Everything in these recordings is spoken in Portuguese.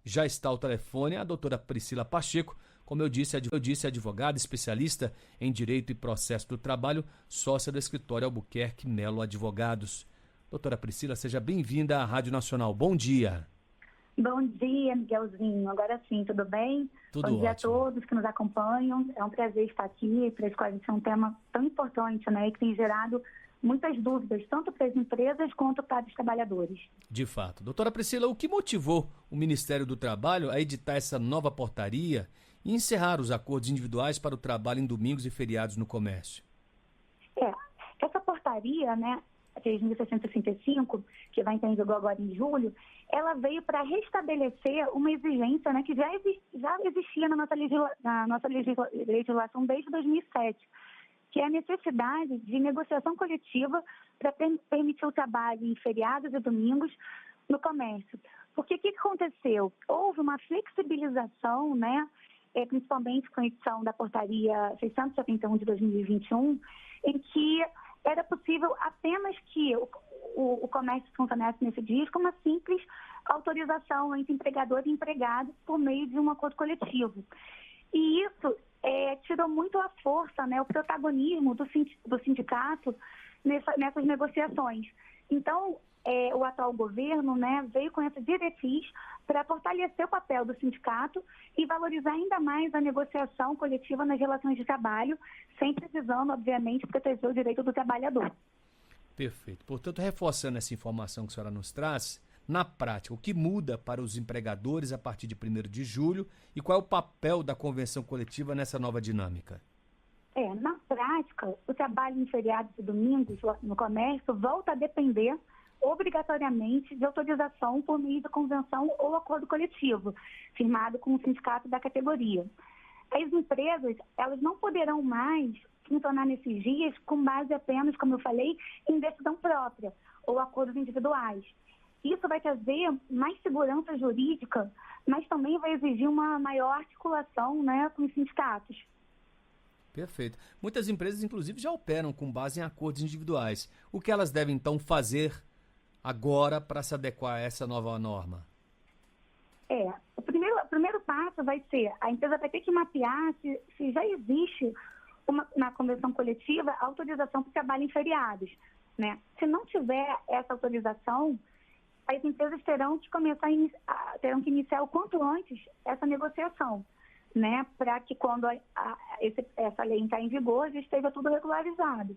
Já está ao telefone a doutora Priscila Pacheco, como eu disse, advogada especialista em Direito e Processo do Trabalho, sócia do escritório Albuquerque Melo Advogados. Doutora Priscila, seja bem-vinda à Rádio Nacional. Bom dia. Bom dia, Miguelzinho. Agora sim, tudo bem? Tudo Bom dia ótimo. a todos que nos acompanham. É um prazer estar aqui para esclarecer um tema tão importante, né? E que tem gerado muitas dúvidas, tanto para as empresas quanto para os trabalhadores. De fato. Doutora Priscila, o que motivou o Ministério do Trabalho a editar essa nova portaria e encerrar os acordos individuais para o trabalho em domingos e feriados no comércio? Essa portaria, né, 3.665, que vai entrar em vigor agora em julho, ela veio para restabelecer uma exigência, né, que já existia na nossa legislação desde 2007, que é a necessidade de negociação coletiva para permitir o trabalho em feriados e domingos no comércio. Porque o que aconteceu? Houve uma flexibilização, né, principalmente com a edição da portaria 671 de 2021, em que era possível apenas que o comércio funcionasse nesse dia com uma simples autorização entre empregador e empregado por meio de um acordo coletivo. E isso tirou muito a força, né, o protagonismo do sindicato nessas negociações. Então, o atual governo, né, veio com essa diretriz para fortalecer o papel do sindicato e valorizar ainda mais a negociação coletiva nas relações de trabalho, sempre visando, obviamente, proteger o direito do trabalhador. Perfeito. Portanto, reforçando essa informação que a senhora nos traz, na prática, o que muda para os empregadores a partir de 1º de julho e qual é o papel da convenção coletiva nessa nova dinâmica? Na prática, o trabalho em feriados e domingos no comércio volta a depender obrigatoriamente de autorização por meio de convenção ou acordo coletivo, firmado com o sindicato da categoria. As empresas, elas não poderão mais funcionar nesses dias com base apenas, como eu falei, em decisão própria ou acordos individuais. Isso vai trazer mais segurança jurídica, mas também vai exigir uma maior articulação, né, com os sindicatos. Perfeito. Muitas empresas, inclusive, já operam com base em acordos individuais. O que elas devem, então, fazer agora para se adequar a essa nova norma? O primeiro passo vai ser, a empresa vai ter que mapear se já existe na convenção coletiva autorização para o trabalho em feriados, né? Se não tiver essa autorização, as empresas terão que iniciar o quanto antes essa negociação, né? Para que quando essa lei entrar em vigor, já esteja tudo regularizado.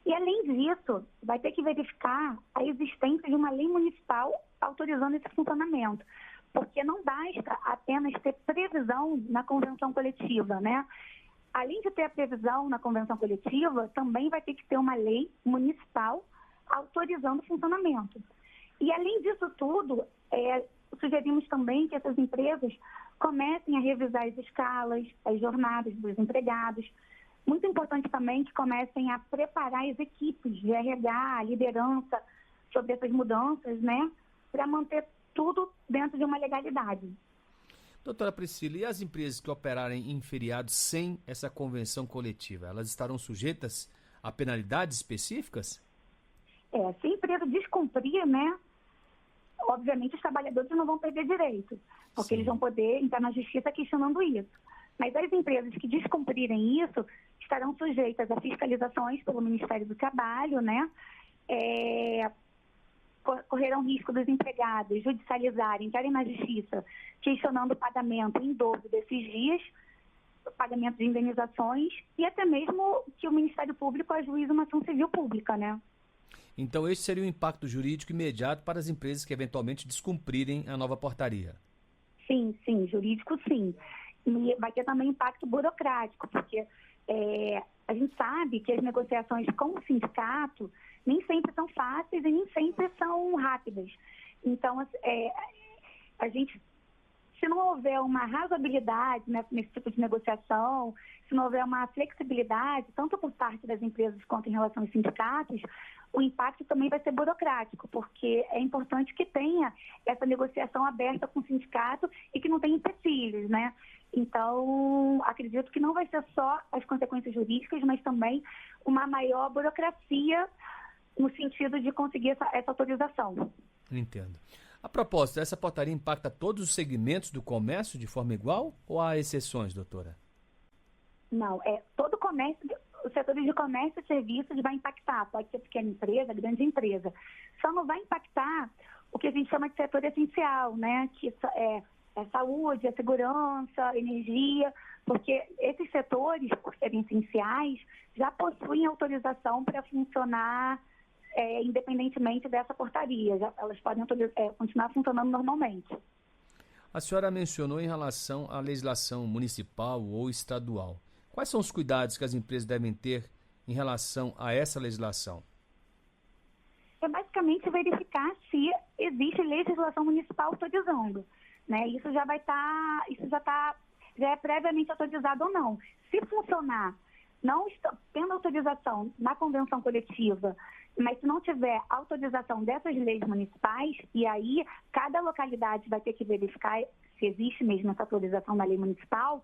E, além disso, vai ter que verificar a existência de uma lei municipal autorizando esse funcionamento, porque não basta apenas ter previsão na convenção coletiva, né? Além de ter a previsão na convenção coletiva, também vai ter que ter uma lei municipal autorizando o funcionamento. E, além disso tudo, sugerimos também que essas empresas comecem a revisar as escalas, as jornadas dos empregados. Muito importante também que comecem a preparar as equipes de RH, a liderança sobre essas mudanças, né, para manter tudo dentro de uma legalidade. Doutora Priscila, e as empresas que operarem em feriados sem essa convenção coletiva, elas estarão sujeitas a penalidades específicas? Se a empresa descumprir, né, obviamente os trabalhadores não vão perder direito, porque eles vão poder entrar na justiça questionando isso. Mas as empresas que descumprirem isso estarão sujeitas a fiscalizações pelo Ministério do Trabalho, né? Correrão risco dos empregados judicializarem, entrarem na justiça, questionando o pagamento em dobro desses dias, o pagamento de indenizações e até mesmo que o Ministério Público ajuize uma ação civil pública, né? Então, esse seria o impacto jurídico imediato para as empresas que eventualmente descumprirem a nova portaria? Sim, jurídico sim. E vai ter também impacto burocrático, porque a gente sabe que as negociações com o sindicato nem sempre são fáceis e nem sempre são rápidas. Então, se não houver uma razoabilidade, né, nesse tipo de negociação, se não houver uma flexibilidade, tanto por parte das empresas quanto em relação aos sindicatos, o impacto também vai ser burocrático, porque é importante que tenha essa negociação aberta com o sindicato e que não tenha empecilhos, né? Então, acredito que não vai ser só as consequências jurídicas, mas também uma maior burocracia no sentido de conseguir essa autorização. Entendo. A propósito, essa portaria impacta todos os segmentos do comércio de forma igual ou há exceções, doutora? Não, todo comércio, os setores de comércio e serviços vai impactar, pode ser pequena empresa, grande empresa. Só não vai impactar o que a gente chama de setor essencial, né? Que é saúde, a segurança, energia, porque esses setores, por serem essenciais, já possuem autorização para funcionar independentemente dessa portaria. Elas podem continuar funcionando normalmente. A senhora mencionou em relação à legislação municipal ou estadual. Quais são os cuidados que as empresas devem ter em relação a essa legislação? É basicamente verificar se existe legislação municipal autorizando, né? Isso já já é previamente autorizado ou não. Se funcionar, não tendo autorização na convenção coletiva, mas se não tiver autorização dessas leis municipais, e aí cada localidade vai ter que verificar se existe mesmo essa autorização na lei municipal,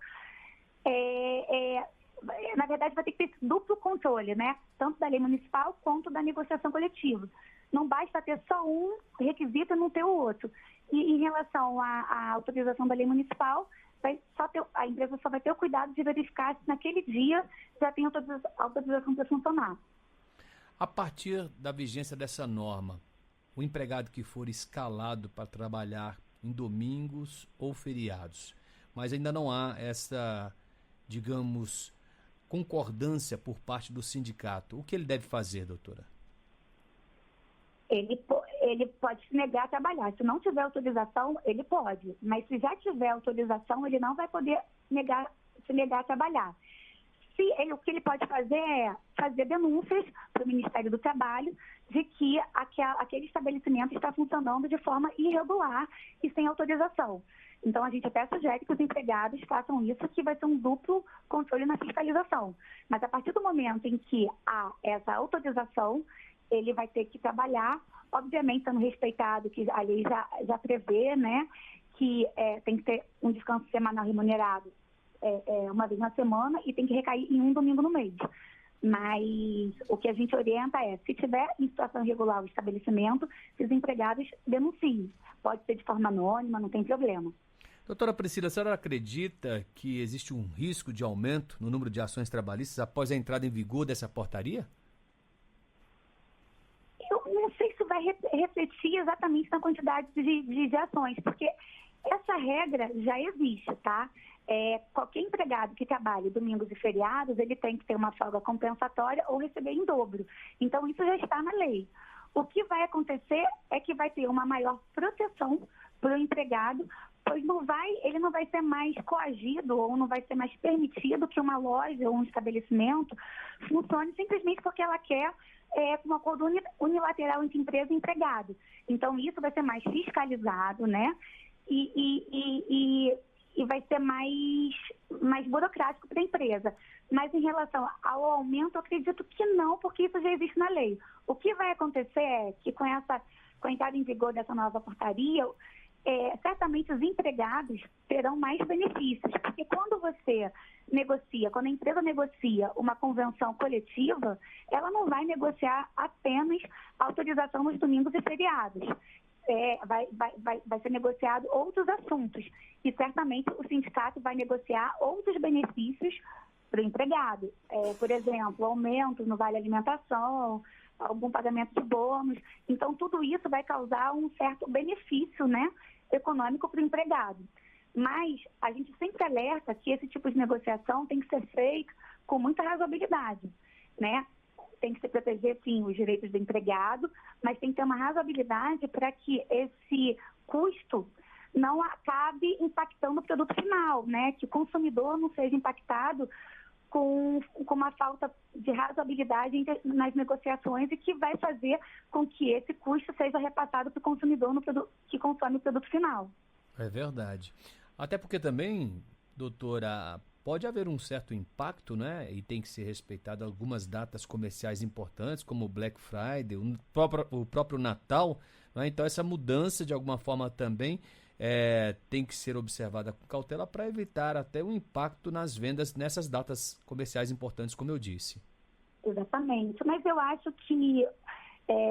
na verdade vai ter que ter duplo controle, né? Tanto da lei municipal quanto da negociação coletiva. Não basta ter só um requisito e não ter o outro. E em relação à autorização da lei municipal, a empresa só vai ter o cuidado de verificar se naquele dia já tem autorização para funcionar. A partir da vigência dessa norma, o empregado que for escalado para trabalhar em domingos ou feriados, mas ainda não há essa, digamos, concordância por parte do sindicato, o que ele deve fazer, doutora? Ele pode se negar a trabalhar. Se não tiver autorização, ele pode. Mas se já tiver autorização, ele não vai poder se negar a trabalhar. O que ele pode fazer é fazer denúncias para o Ministério do Trabalho de que aquele estabelecimento está funcionando de forma irregular e sem autorização. Então, a gente até sugere que os empregados façam isso, que vai ser um duplo controle na fiscalização. Mas a partir do momento em que há essa autorização, ele vai ter que trabalhar, obviamente sendo respeitado, que a lei já prevê, né, que tem que ter um descanso semanal remunerado uma vez na semana e tem que recair em um domingo no mês. Mas o que a gente orienta se tiver em situação irregular o estabelecimento, que os empregados denunciem. Pode ser de forma anônima, não tem problema. Doutora Priscila, a senhora acredita que existe um risco de aumento no número de ações trabalhistas após a entrada em vigor dessa portaria? Eu não sei se vai refletir exatamente na quantidade de ações, porque essa regra já existe, tá? Qualquer empregado que trabalhe domingos e feriados, ele tem que ter uma folga compensatória ou receber em dobro. Então, isso já está na lei. O que vai acontecer é que vai ter uma maior proteção para o empregado, pois ele não vai ser mais coagido ou não vai ser mais permitido que uma loja ou um estabelecimento funcione simplesmente porque ela quer um acordo unilateral entre empresa e empregado. Então, isso vai ser mais fiscalizado, né? E vai ser mais burocrático para a empresa. Mas em relação ao aumento, eu acredito que não, porque isso já existe na lei. O que vai acontecer é que com a entrada em vigor dessa nova portaria, certamente os empregados terão mais benefícios, porque quando a empresa negocia uma convenção coletiva, ela não vai negociar apenas a autorização nos domingos e feriados. Vai ser negociado outros assuntos e certamente o sindicato vai negociar outros benefícios para o empregado. Por exemplo, aumentos no vale alimentação, algum pagamento de bônus. Então, tudo isso vai causar um certo benefício, né, econômico para o empregado. Mas a gente sempre alerta que esse tipo de negociação tem que ser feito com muita razoabilidade, né? Tem que se proteger, sim, os direitos do empregado, mas tem que ter uma razoabilidade para que esse custo não acabe impactando o produto final, né? Que o consumidor não seja impactado com uma falta de razoabilidade nas negociações e que vai fazer com que esse custo seja repassado para o consumidor que consome o produto final. É verdade. Até porque também, doutora, pode haver um certo impacto, né? E tem que ser respeitado algumas datas comerciais importantes, como o Black Friday, o próprio Natal, né? Então essa mudança, de alguma forma, também tem que ser observada com cautela para evitar até um impacto nas vendas nessas datas comerciais importantes, como eu disse. Exatamente. Mas eu acho que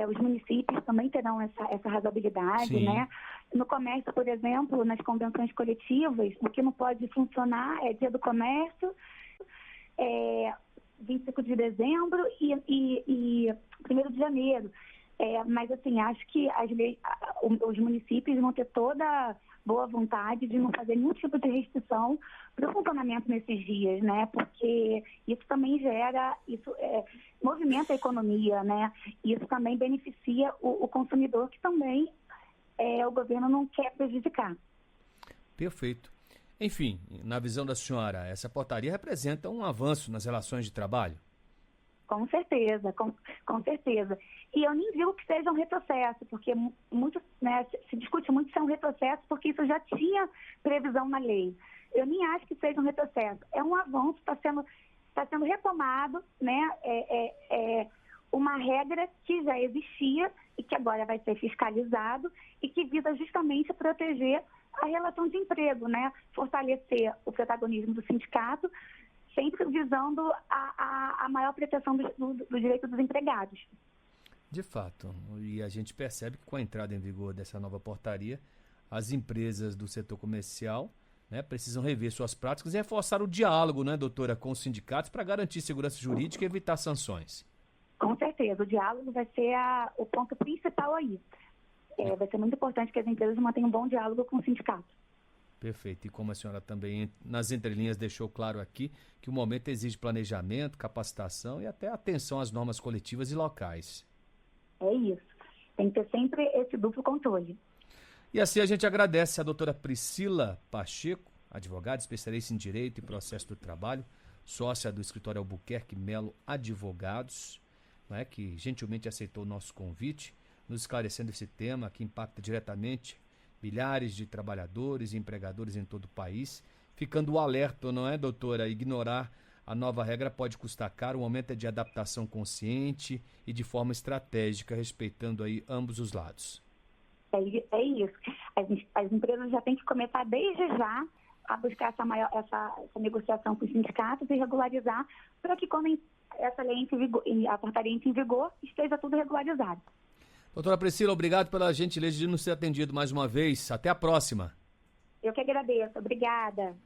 os municípios também terão essa razoabilidade, sim, né? No comércio, por exemplo, nas convenções coletivas, o que não pode funcionar é Dia do Comércio, 25 de dezembro e 1º de janeiro. Mas, assim, acho que os municípios vão ter toda boa vontade de não fazer nenhum tipo de restrição para o funcionamento nesses dias, né? Porque isso também movimenta a economia, né? Isso também beneficia o consumidor, que também o governo não quer prejudicar. Perfeito. Enfim, na visão da senhora, essa portaria representa um avanço nas relações de trabalho? Com certeza, com certeza. E eu nem digo que seja um retrocesso, porque muito, né, se discute muito se é um retrocesso, porque isso já tinha previsão na lei. Eu nem acho que seja um retrocesso. É um avanço, está sendo retomado, né, uma regra que já existia e que agora vai ser fiscalizado e que visa justamente proteger a relação de emprego, né, fortalecer o protagonismo do sindicato, sempre visando a maior proteção do direito dos empregados. De fato, e a gente percebe que com a entrada em vigor dessa nova portaria, as empresas do setor comercial, né, precisam rever suas práticas e reforçar o diálogo, né, doutora, com os sindicatos para garantir segurança jurídica e evitar sanções. Com certeza, o diálogo vai ser o ponto principal aí. Vai ser muito importante que as empresas mantenham um bom diálogo com o sindicato. Perfeito. E como a senhora também, nas entrelinhas, deixou claro aqui que o momento exige planejamento, capacitação e até atenção às normas coletivas e locais. É isso. Tem que ter sempre esse duplo controle. E assim a gente agradece a doutora Priscila Pacheco, advogada, especialista em Direito e Processo do Trabalho, sócia do escritório Albuquerque Melo Advogados, né, que gentilmente aceitou o nosso convite, nos esclarecendo esse tema que impacta diretamente milhares de trabalhadores e empregadores em todo o país, ficando o alerta, não é, doutora? Ignorar a nova regra pode custar caro, o momento é de adaptação consciente e de forma estratégica, respeitando aí ambos os lados. É isso. As empresas já têm que começar desde já a buscar essa negociação com os sindicatos e regularizar para que quando essa lei a portaria entre em vigor, esteja tudo regularizado. Doutora Priscila, obrigado pela gentileza de nos ter atendido mais uma vez. Até a próxima. Eu que agradeço. Obrigada.